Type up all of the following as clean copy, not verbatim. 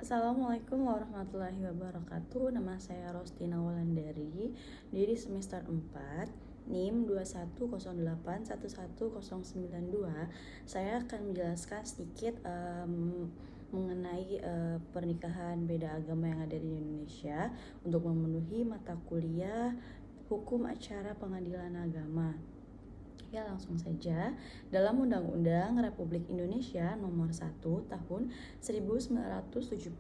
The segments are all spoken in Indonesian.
Assalamualaikum warahmatullahi wabarakatuh. Nama saya Rostina Wulandari dari semester 4 NIM 2108111092. Saya akan menjelaskan sedikit mengenai pernikahan beda agama yang ada di Indonesia untuk memenuhi mata kuliah Hukum Acara Pengadilan Agama. Ya, langsung saja. Dalam Undang-Undang Republik Indonesia Nomor 1 Tahun 1974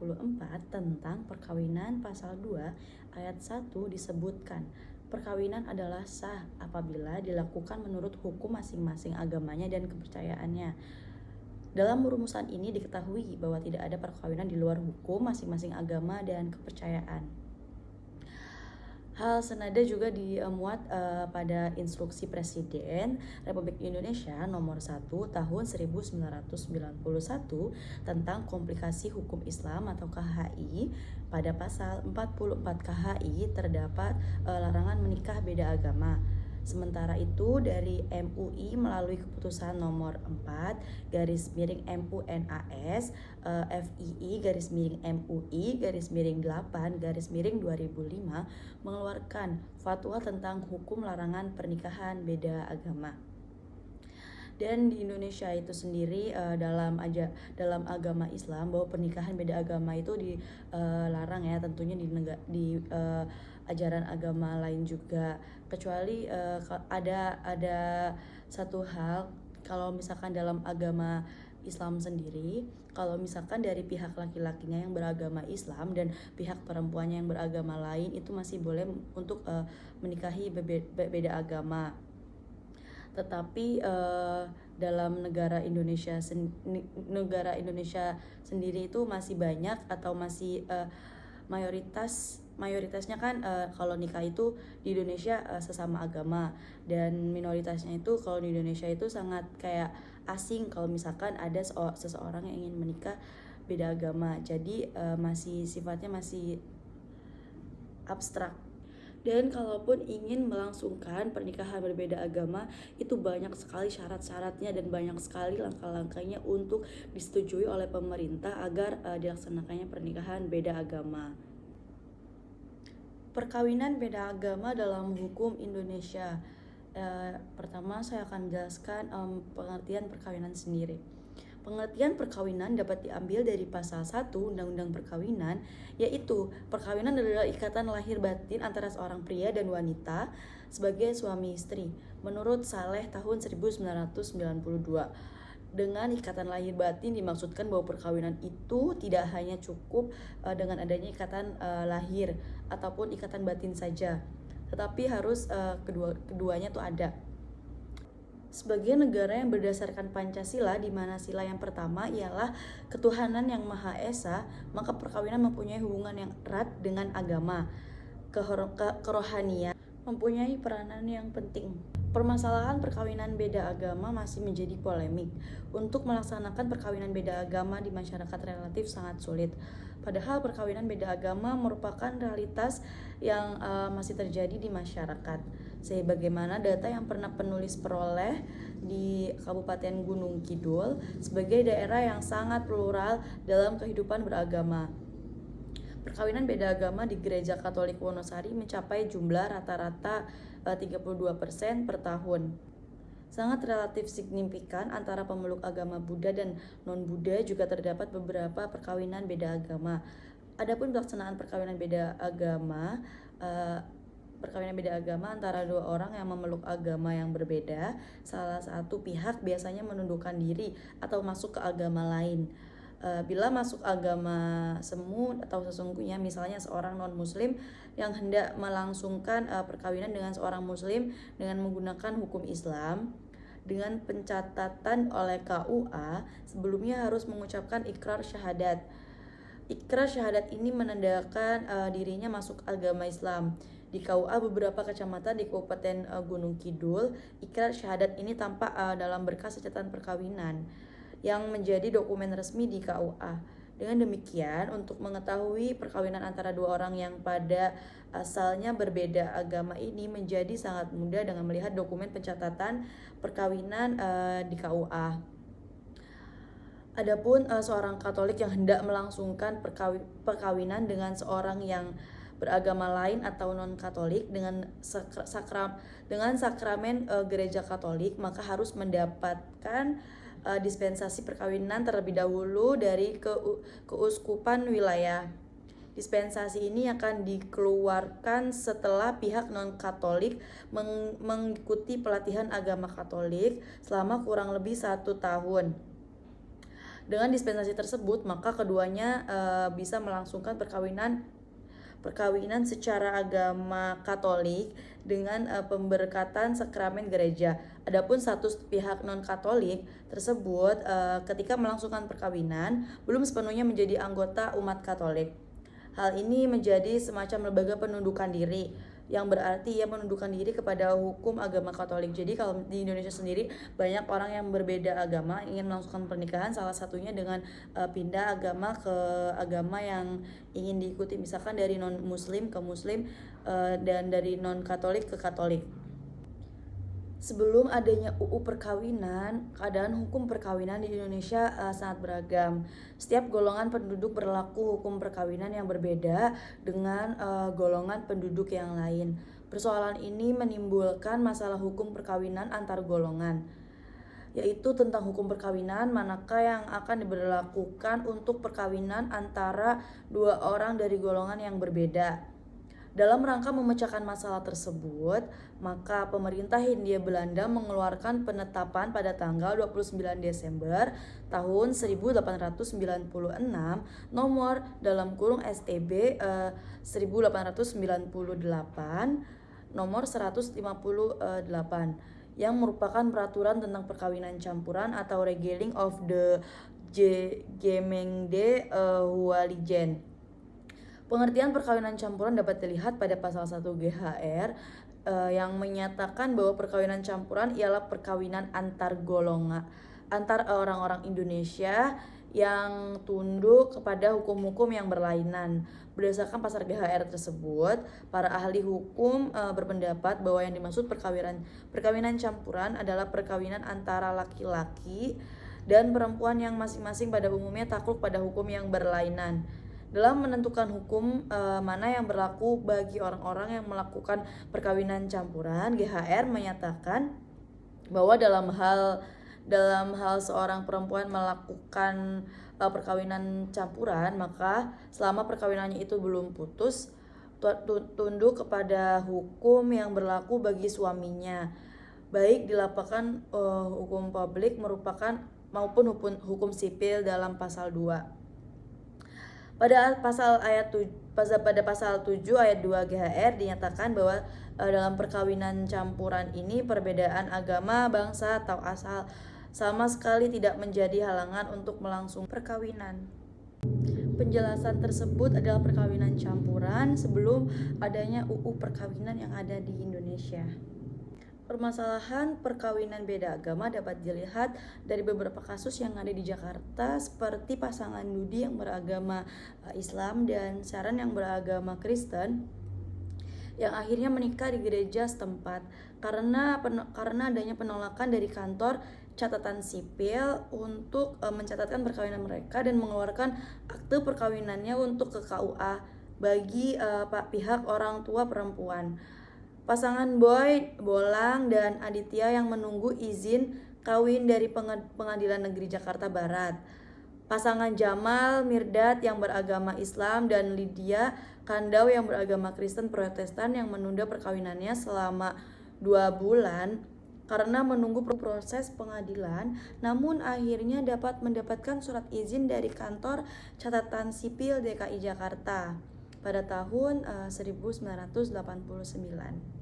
tentang Perkawinan Pasal 2 Ayat 1 disebutkan, perkawinan adalah sah apabila dilakukan menurut hukum masing-masing agamanya dan kepercayaannya. Dalam rumusan ini diketahui bahwa tidak ada perkawinan di luar hukum masing-masing agama dan kepercayaan. Hal senada juga dimuat pada Instruksi Presiden Republik Indonesia Nomor 1 Tahun 1991 tentang Komplikasi Hukum Islam atau KHI. Pada pasal 44 KHI terdapat larangan menikah beda agama. Sementara itu dari MUI melalui keputusan nomor 4 garis miring MUNAS FII garis miring MUI garis miring 8 garis miring 2005 mengeluarkan fatwa tentang hukum larangan pernikahan beda agama. Dan di Indonesia itu sendiri dalam agama Islam bahwa pernikahan beda agama itu dilarang ya, tentunya di ajaran agama lain juga, kecuali ada satu hal. Kalau misalkan dalam agama Islam sendiri, kalau misalkan dari pihak laki-lakinya yang beragama Islam dan pihak perempuannya yang beragama lain itu masih boleh untuk menikahi beda agama. Tetapi dalam negara Indonesia sendiri itu masih banyak atau masih mayoritasnya kan kalau nikah itu di Indonesia sesama agama, dan minoritasnya itu kalau di Indonesia itu sangat kayak asing kalau misalkan ada seseorang yang ingin menikah beda agama. Jadi sifatnya masih abstrak. Dan kalaupun ingin melangsungkan pernikahan berbeda agama, itu banyak sekali syarat-syaratnya dan banyak sekali langkah-langkahnya untuk disetujui oleh pemerintah agar dilaksanakannya pernikahan beda agama. Perkawinan beda agama dalam hukum Indonesia. Pertama saya akan jelaskan pengertian perkawinan sendiri. Pengertian perkawinan dapat diambil dari pasal 1 Undang-Undang Perkawinan, yaitu perkawinan adalah ikatan lahir batin antara seorang pria dan wanita sebagai suami istri menurut Saleh tahun 1992. Dengan ikatan lahir batin dimaksudkan bahwa perkawinan itu tidak hanya cukup dengan adanya ikatan lahir ataupun ikatan batin saja, tetapi harus keduanya tuh ada. Sebagai negara yang berdasarkan Pancasila, di mana sila yang pertama ialah ketuhanan yang Maha Esa, maka perkawinan mempunyai hubungan yang erat dengan agama. Kerohanian mempunyai peranan yang penting. Permasalahan perkawinan beda agama masih menjadi polemik. Untuk melaksanakan perkawinan beda agama di masyarakat relatif sangat sulit. Padahal perkawinan beda agama merupakan realitas yang masih terjadi di masyarakat. Sebagaimana data yang pernah penulis peroleh di Kabupaten Gunung Kidul sebagai daerah yang sangat plural dalam kehidupan beragama. Perkawinan beda agama di Gereja Katolik Wonosari mencapai jumlah rata-rata 32% per tahun. Sangat relatif signifikan antara pemeluk agama Buddha dan non-Buddha juga terdapat beberapa perkawinan beda agama. Adapun pelaksanaan perkawinan beda agama antara dua orang yang memeluk agama yang berbeda, salah satu pihak biasanya menundukkan diri atau masuk ke agama lain. Bila masuk agama semu atau sesungguhnya, misalnya seorang non-muslim yang hendak melangsungkan perkawinan dengan seorang muslim dengan menggunakan hukum Islam dengan pencatatan oleh KUA, sebelumnya harus mengucapkan ikrar syahadat. Ikrar syahadat ini menandakan dirinya masuk agama Islam. Di KUA beberapa kecamatan di Kabupaten Gunung Kidul, ikrar syahadat ini tampak dalam berkas catatan perkawinan yang menjadi dokumen resmi di KUA. Dengan demikian, untuk mengetahui perkawinan antara dua orang yang pada asalnya berbeda agama ini menjadi sangat mudah dengan melihat dokumen pencatatan perkawinan di KUA. Adapun seorang Katolik yang hendak melangsungkan perkawinan dengan seorang yang beragama lain atau non Katolik dengan sakramen gereja Katolik, maka harus mendapatkan dispensasi perkawinan terlebih dahulu dari keuskupan wilayah. Dispensasi ini akan dikeluarkan setelah pihak non-Katolik mengikuti pelatihan agama Katolik selama kurang lebih 1 tahun. Dengan dispensasi tersebut, maka keduanya bisa melangsungkan perkawinan secara agama Katolik dengan pemberkatan sakramen gereja. Adapun status pihak non-Katolik tersebut ketika melangsungkan perkawinan belum sepenuhnya menjadi anggota umat Katolik. Hal ini menjadi semacam lembaga penundukan diri, yang berarti ia menundukkan diri kepada hukum agama Katolik. Jadi kalau di Indonesia sendiri banyak orang yang berbeda agama ingin melangsungkan pernikahan, salah satunya dengan pindah agama ke agama yang ingin diikuti, misalkan dari non muslim ke muslim dan dari non Katolik ke Katolik. Sebelum adanya UU perkawinan, keadaan hukum perkawinan di Indonesia sangat beragam. Setiap golongan penduduk berlaku hukum perkawinan yang berbeda dengan golongan penduduk yang lain. Persoalan ini menimbulkan masalah hukum perkawinan antar golongan, yaitu tentang hukum perkawinan manakah yang akan diberlakukan untuk perkawinan antara dua orang dari golongan yang berbeda. Dalam rangka memecahkan masalah tersebut, maka pemerintah Hindia Belanda mengeluarkan penetapan pada tanggal 29 Desember tahun 1896 nomor STB 1898 nomor 158 yang merupakan peraturan tentang perkawinan campuran atau Regeling of the Gemengde Huwalijen. Pengertian perkawinan campuran dapat dilihat pada pasal 1 GHR yang menyatakan bahwa perkawinan campuran ialah perkawinan antar orang-orang Indonesia yang tunduk kepada hukum-hukum yang berlainan. Berdasarkan pasal GHR tersebut, para ahli hukum berpendapat bahwa yang dimaksud perkawinan campuran adalah perkawinan antara laki-laki dan perempuan yang masing-masing pada umumnya takluk pada hukum yang berlainan. Dalam menentukan hukum mana yang berlaku bagi orang-orang yang melakukan perkawinan campuran, GHR menyatakan bahwa dalam hal seorang perempuan melakukan perkawinan campuran, maka selama perkawinannya itu belum putus, tunduk kepada hukum yang berlaku bagi suaminya, baik dilakukan hukum publik maupun hukum sipil dalam pasal 2. Pada pasal 7 ayat 2 GHR dinyatakan bahwa dalam perkawinan campuran ini perbedaan agama, bangsa atau asal sama sekali tidak menjadi halangan untuk melangsungkan perkawinan. Penjelasan tersebut adalah perkawinan campuran sebelum adanya UU perkawinan yang ada di Indonesia. Permasalahan perkawinan beda agama dapat dilihat dari beberapa kasus yang ada di Jakarta, seperti pasangan Dudi yang beragama Islam dan Sharon yang beragama Kristen yang akhirnya menikah di gereja setempat karena adanya penolakan dari kantor catatan sipil untuk mencatatkan perkawinan mereka dan mengeluarkan akte perkawinannya untuk ke KUA bagi pihak orang tua perempuan. Pasangan Boy, Bolang, dan Aditya yang menunggu izin kawin dari Pengadilan Negeri Jakarta Barat. Pasangan Jamal Mirdad yang beragama Islam dan Lydia Kandau yang beragama Kristen Protestan yang menunda perkawinannya selama 2 bulan karena menunggu proses pengadilan, namun akhirnya dapat mendapatkan surat izin dari kantor catatan sipil DKI Jakarta pada tahun 1989.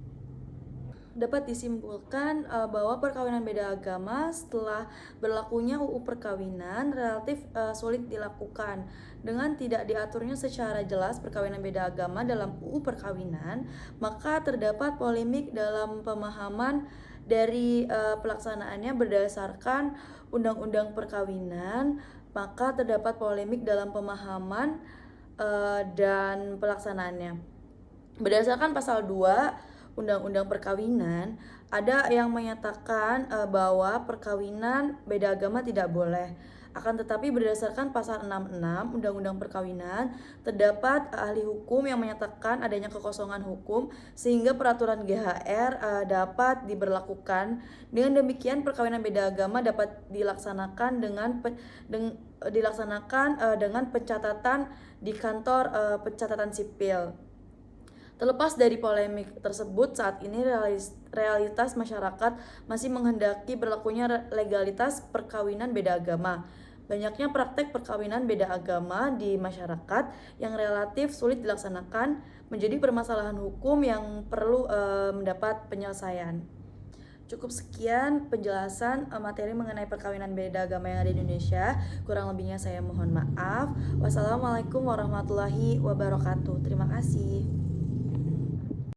Dapat disimpulkan bahwa perkawinan beda agama setelah berlakunya UU perkawinan relatif sulit dilakukan. Dengan tidak diaturnya secara jelas perkawinan beda agama dalam UU perkawinan, maka terdapat polemik dalam pemahaman dari pelaksanaannya berdasarkan Undang-Undang Perkawinan, maka terdapat polemik dalam pemahaman dan pelaksanaannya. Berdasarkan pasal 2 Undang-Undang Perkawinan, ada yang menyatakan bahwa perkawinan beda agama tidak boleh. Akan tetapi berdasarkan pasal 66 Undang-Undang Perkawinan, terdapat ahli hukum yang menyatakan adanya kekosongan hukum sehingga peraturan GHR dapat diberlakukan. Dengan demikian, perkawinan beda agama dapat dilaksanakan dengan pencatatan di kantor pencatatan sipil. Terlepas dari polemik tersebut, saat ini realitas masyarakat masih menghendaki berlakunya legalitas perkawinan beda agama. Banyaknya praktek perkawinan beda agama di masyarakat yang relatif sulit dilaksanakan menjadi permasalahan hukum yang perlu mendapat penyelesaian. Cukup sekian penjelasan materi mengenai perkawinan beda agama yang ada di Indonesia. Kurang lebihnya saya mohon maaf. Wassalamualaikum warahmatullahi wabarakatuh. Terima kasih.